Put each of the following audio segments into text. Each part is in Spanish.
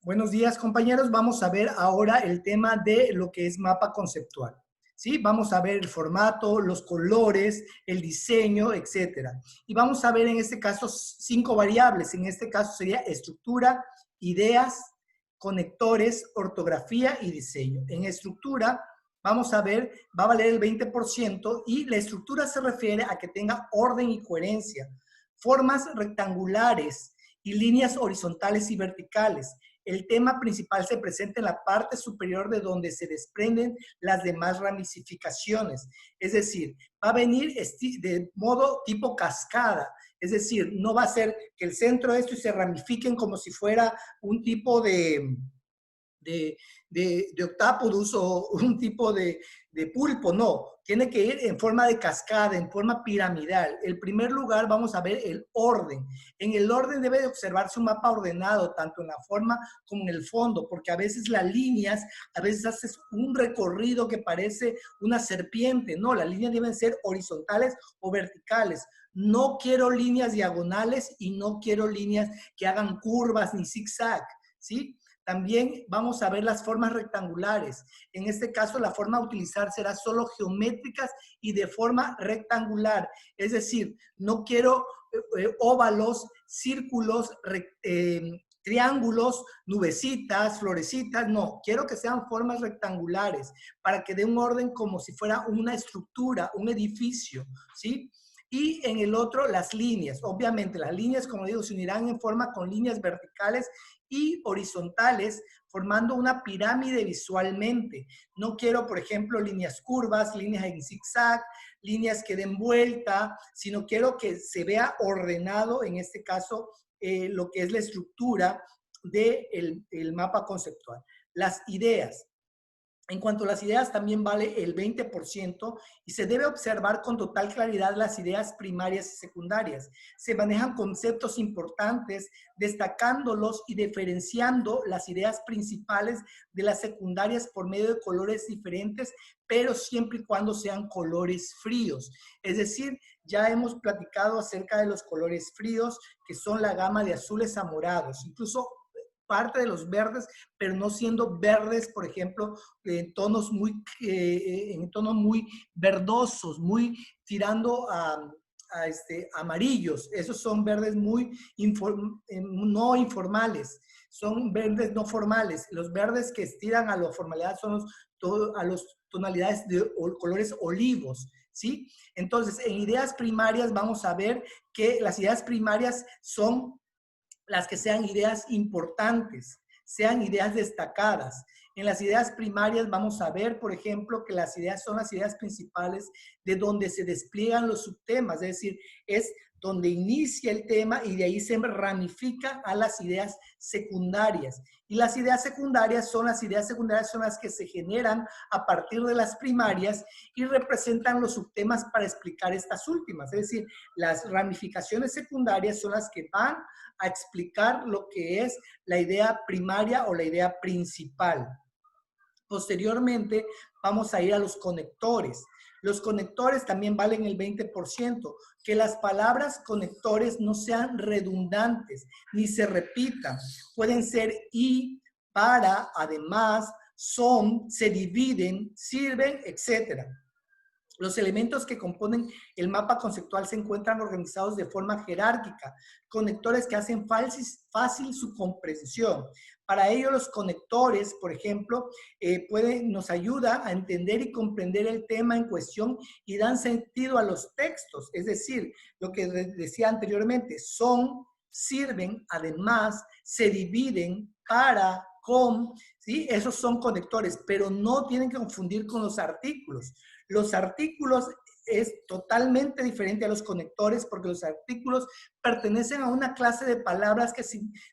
Buenos días, compañeros. Vamos a ver ahora el tema de lo que es mapa conceptual. ¿Sí? Vamos a ver el formato, los colores, el diseño, etcétera. Y vamos a ver en este caso 5 variables. En este caso sería estructura, ideas, conectores, ortografía y diseño. En estructura, vamos a ver, va a valer el 20% y la estructura se refiere a que tenga orden y coherencia, formas rectangulares y líneas horizontales y verticales. El tema principal se presenta en la parte superior de donde se desprenden las demás ramificaciones. Es decir, va a venir de modo tipo cascada. Es decir, no va a ser que el centro de esto y se ramifiquen como si fuera un tipo de octápodos o un tipo de pulpo, no. Tiene que ir en forma de cascada, en forma piramidal. En primer lugar, vamos a ver el orden. En el orden debe de observarse un mapa ordenado, tanto en la forma como en el fondo, porque a veces las líneas, a veces haces un recorrido que parece una serpiente. No, las líneas deben ser horizontales o verticales. No quiero líneas diagonales y no quiero líneas que hagan curvas ni zigzag, ¿sí? También vamos a ver las formas rectangulares. En este caso, la forma a utilizar será solo geométricas y de forma rectangular. Es decir, no quiero óvalos, círculos, triángulos, nubecitas, florecitas, no. Quiero que sean formas rectangulares para que dé un orden como si fuera una estructura, un edificio, ¿sí? Y en el otro, las líneas. Obviamente, las líneas, como digo, se unirán en forma con líneas verticales y horizontales, formando una pirámide visualmente. No quiero, por ejemplo, líneas curvas, líneas en zigzag, líneas que den vuelta, sino quiero que se vea ordenado, en este caso, lo que es la estructura del mapa conceptual. Las ideas. En cuanto a las ideas, también vale el 20% y se debe observar con total claridad las ideas primarias y secundarias. Se manejan conceptos importantes, destacándolos y diferenciando las ideas principales de las secundarias por medio de colores diferentes, pero siempre y cuando sean colores fríos. Es decir, ya hemos platicado acerca de los colores fríos, que son la gama de azules a morados. Incluso parte de los verdes, pero no siendo verdes, por ejemplo, en tonos muy verdosos, muy tirando a amarillos. Esos son verdes muy no informales, son verdes no formales. Los verdes que estiran a la formalidad son a los tonalidades de colores olivos, ¿sí? Entonces, en ideas primarias vamos a ver que las ideas primarias son las que sean ideas importantes, sean ideas destacadas. En las ideas primarias vamos a ver, por ejemplo, que las ideas son las ideas principales de donde se despliegan los subtemas, es decir, es donde inicia el tema y de ahí se ramifica a las ideas secundarias. Y las ideas secundarias son las que se generan a partir de las primarias y representan los subtemas para explicar estas últimas. Es decir, las ramificaciones secundarias son las que van a explicar lo que es la idea primaria o la idea principal. Posteriormente, vamos a ir a los conectores. Los conectores también valen el 20%. Que las palabras conectores no sean redundantes ni se repitan. Pueden ser y, para, además, son, se dividen, sirven, etc. Los elementos que componen el mapa conceptual se encuentran organizados de forma jerárquica, conectores que hacen fácil su comprensión. Para ello, los conectores, por ejemplo, nos ayudan a entender y comprender el tema en cuestión y dan sentido a los textos. Es decir, lo que decía anteriormente, son, sirven, además, se dividen, para, con, ¿sí? Esos son conectores, pero no tienen que confundir con los artículos. Los artículos es totalmente diferente a los conectores porque los artículos pertenecen a una clase de palabras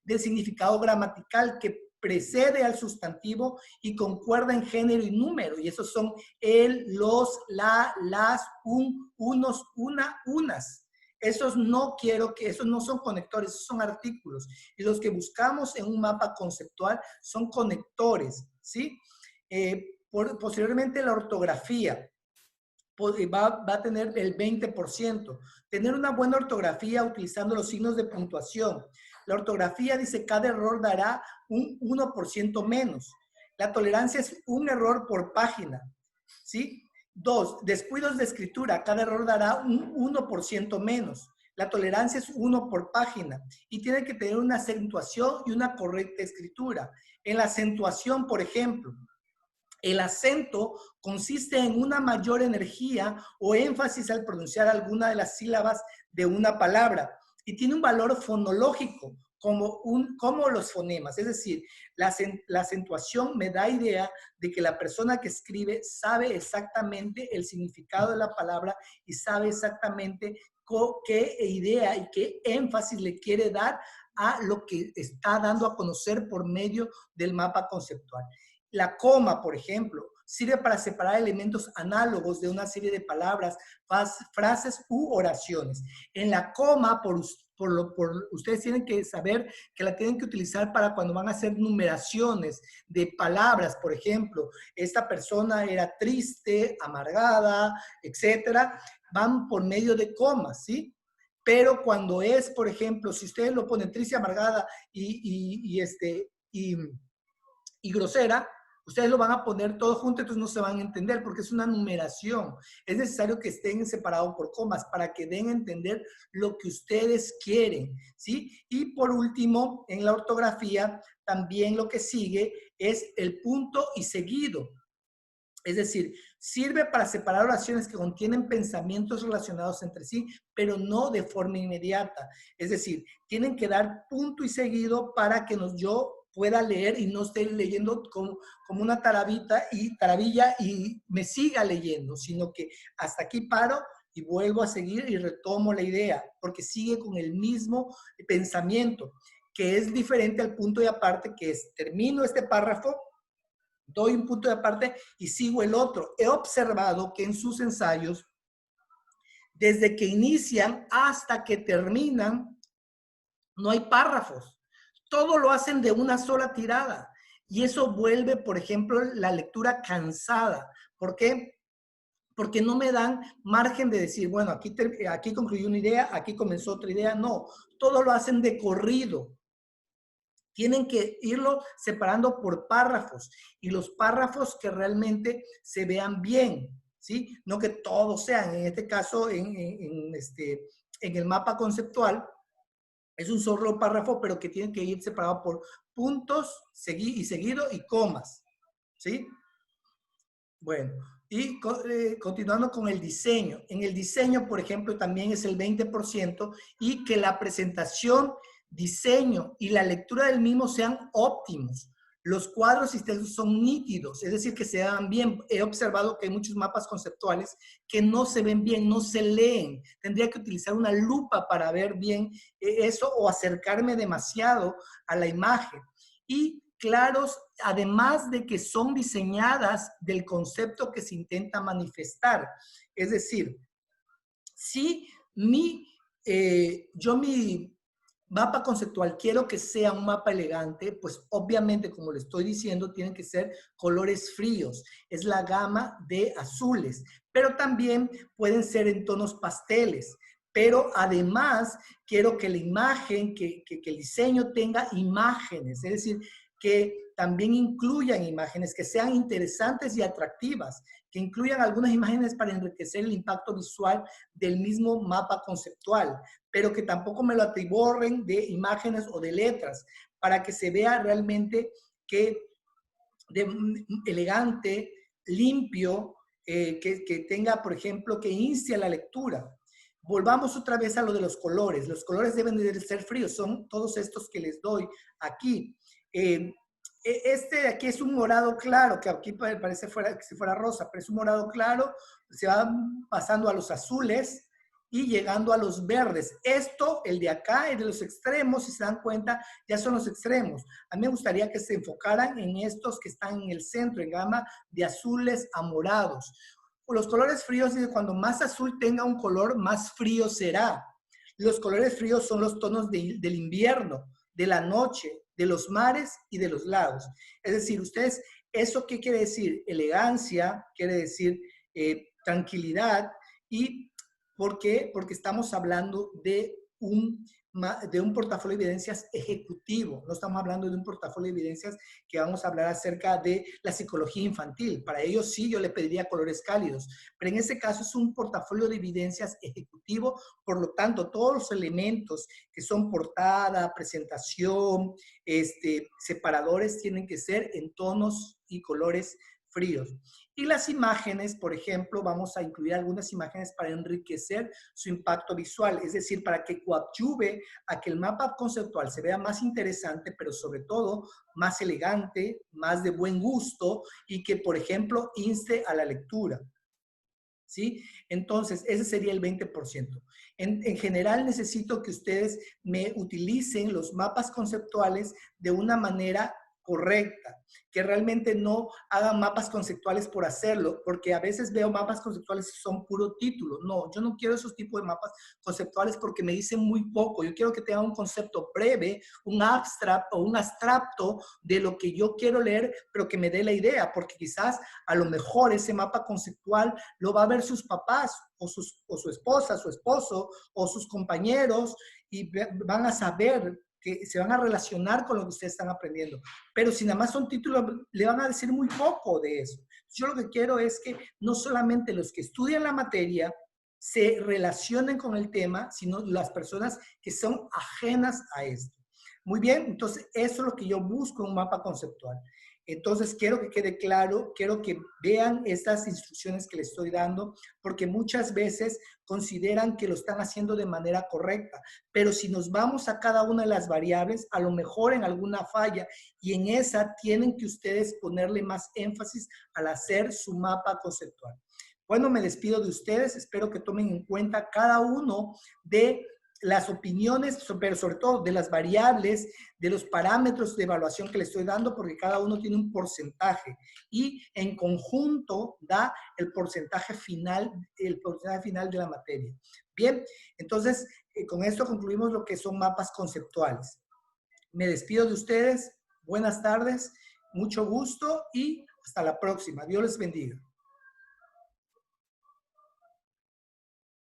de significado gramatical que precede al sustantivo y concuerda en género y número. Y esos son el, los, la, las, unos, una, unas. Esos no son conectores, esos son artículos. Y los que buscamos en un mapa conceptual son conectores, ¿sí? Posteriormente la ortografía va a tener el 20%. Tener una buena ortografía utilizando los signos de puntuación. La ortografía dice cada error dará un 1% menos. La tolerancia es un error por página, ¿sí? 2, descuidos de escritura, cada error dará un 1% menos. La tolerancia es 1 por página y tiene que tener una acentuación y una correcta escritura. En la acentuación, por ejemplo, el acento consiste en una mayor energía o énfasis al pronunciar alguna de las sílabas de una palabra y tiene un valor fonológico como los fonemas. Es decir, la acentuación me da idea de que la persona que escribe sabe exactamente el significado de la palabra y sabe exactamente qué idea y qué énfasis le quiere dar a lo que está dando a conocer por medio del mapa conceptual. La coma, por ejemplo, sirve para separar elementos análogos de una serie de palabras, frases u oraciones. En la coma, ustedes tienen que saber que la tienen que utilizar para cuando van a hacer numeraciones de palabras. Por ejemplo, esta persona era triste, amargada, etcétera. Van por medio de comas, ¿sí? Pero cuando es, por ejemplo, si ustedes lo ponen triste, amargada y grosera, ustedes lo van a poner todo junto, entonces no se van a entender porque es una numeración. Es necesario que estén separados por comas para que den a entender lo que ustedes quieren, ¿sí? Y por último, en la ortografía, también lo que sigue es el punto y seguido. Es decir, sirve para separar oraciones que contienen pensamientos relacionados entre sí, pero no de forma inmediata. Es decir, tienen que dar punto y seguido para que yo pueda leer y no esté leyendo como una taravilla y me siga leyendo, sino que hasta aquí paro y vuelvo a seguir y retomo la idea, porque sigue con el mismo pensamiento, que es diferente al punto y aparte, que es termino este párrafo, doy un punto de aparte y sigo el otro. He observado que en sus ensayos, desde que inician hasta que terminan, no hay párrafos. Todo lo hacen de una sola tirada. Y eso vuelve, por ejemplo, la lectura cansada. ¿Por qué? Porque no me dan margen de decir, bueno, aquí concluyó una idea, aquí comenzó otra idea. No, todo lo hacen de corrido. Tienen que irlo separando por párrafos y los párrafos que realmente se vean bien, ¿sí? No que todos sean, en este caso, en el mapa conceptual, es un solo párrafo, pero que tienen que ir separado por puntos y seguido y comas, ¿sí? Bueno, y continuando con el diseño. En el diseño, por ejemplo, también es el 20% y que la presentación, diseño y la lectura del mismo sean óptimos. Los cuadros y textos son nítidos, es decir, que se vean bien. He observado que hay muchos mapas conceptuales que no se ven bien, no se leen. Tendría que utilizar una lupa para ver bien eso o acercarme demasiado a la imagen. Y claros, además de que son diseñadas del concepto que se intenta manifestar. Es decir, si mi mapa conceptual quiero que sea un mapa elegante, pues obviamente, como le estoy diciendo, tienen que ser colores fríos. Es la gama de azules, pero también pueden ser en tonos pasteles. Pero además quiero que la imagen, que el diseño tenga imágenes, es decir, que también incluyan imágenes que sean interesantes y atractivas, que incluyan algunas imágenes para enriquecer el impacto visual del mismo mapa conceptual, pero que tampoco me lo atiborren de imágenes o de letras, para que se vea realmente que elegante, limpio, que tenga, por ejemplo, que inste a la lectura. Volvamos otra vez a lo de los colores. Los colores deben de ser fríos, son todos estos que les doy aquí. Este de aquí es un morado claro, que aquí parece que si fuera rosa, pero es un morado claro, se va pasando a los azules y llegando a los verdes. Esto, el de acá, el de los extremos, si se dan cuenta, ya son los extremos. A mí me gustaría que se enfocaran en estos que están en el centro, en gama de azules a morados. Los colores fríos, cuando más azul tenga un color, más frío será. Los colores fríos son los tonos del invierno, de la noche, de los mares y de los lagos. Es decir, ustedes, ¿eso qué quiere decir? Elegancia, quiere decir tranquilidad. ¿Y por qué? Porque estamos hablando de un de un portafolio de evidencias ejecutivo. No estamos hablando de un portafolio de evidencias que vamos a hablar acerca de la psicología infantil. Para ello sí, yo le pediría colores cálidos. Pero en este caso es un portafolio de evidencias ejecutivo. Por lo tanto, todos los elementos que son portada, presentación, separadores, tienen que ser en tonos y colores fríos. Y las imágenes, por ejemplo, vamos a incluir algunas imágenes para enriquecer su impacto visual, es decir, para que coadyuve a que el mapa conceptual se vea más interesante, pero sobre todo más elegante, más de buen gusto y que, por ejemplo, inste a la lectura. ¿Sí? Entonces, ese sería el 20%. En general, necesito que ustedes me utilicen los mapas conceptuales de una manera correcta, que realmente no hagan mapas conceptuales por hacerlo, porque a veces veo mapas conceptuales que son puro título. No, yo no quiero esos tipos de mapas conceptuales porque me dicen muy poco. Yo quiero que tengan un concepto breve, un abstract o un abstracto de lo que yo quiero leer, pero que me dé la idea, porque quizás a lo mejor ese mapa conceptual lo va a ver sus papás o su esposa, su esposo o sus compañeros y van a saber que se van a relacionar con lo que ustedes están aprendiendo. Pero si nada más son títulos, le van a decir muy poco de eso. Yo lo que quiero es que no solamente los que estudian la materia se relacionen con el tema, sino las personas que son ajenas a esto. Muy bien, entonces eso es lo que yo busco en un mapa conceptual. Entonces, quiero que quede claro, quiero que vean estas instrucciones que les estoy dando, porque muchas veces consideran que lo están haciendo de manera correcta, pero si nos vamos a cada una de las variables, a lo mejor en alguna falla, y en esa tienen que ustedes ponerle más énfasis al hacer su mapa conceptual. Bueno, me despido de ustedes, espero que tomen en cuenta cada uno de las opiniones, pero sobre todo de las variables, de los parámetros de evaluación que le estoy dando, porque cada uno tiene un porcentaje y en conjunto da el porcentaje final de la materia. Bien, entonces con esto concluimos lo que son mapas conceptuales. Me despido de ustedes, buenas tardes, mucho gusto y hasta la próxima. Dios les bendiga.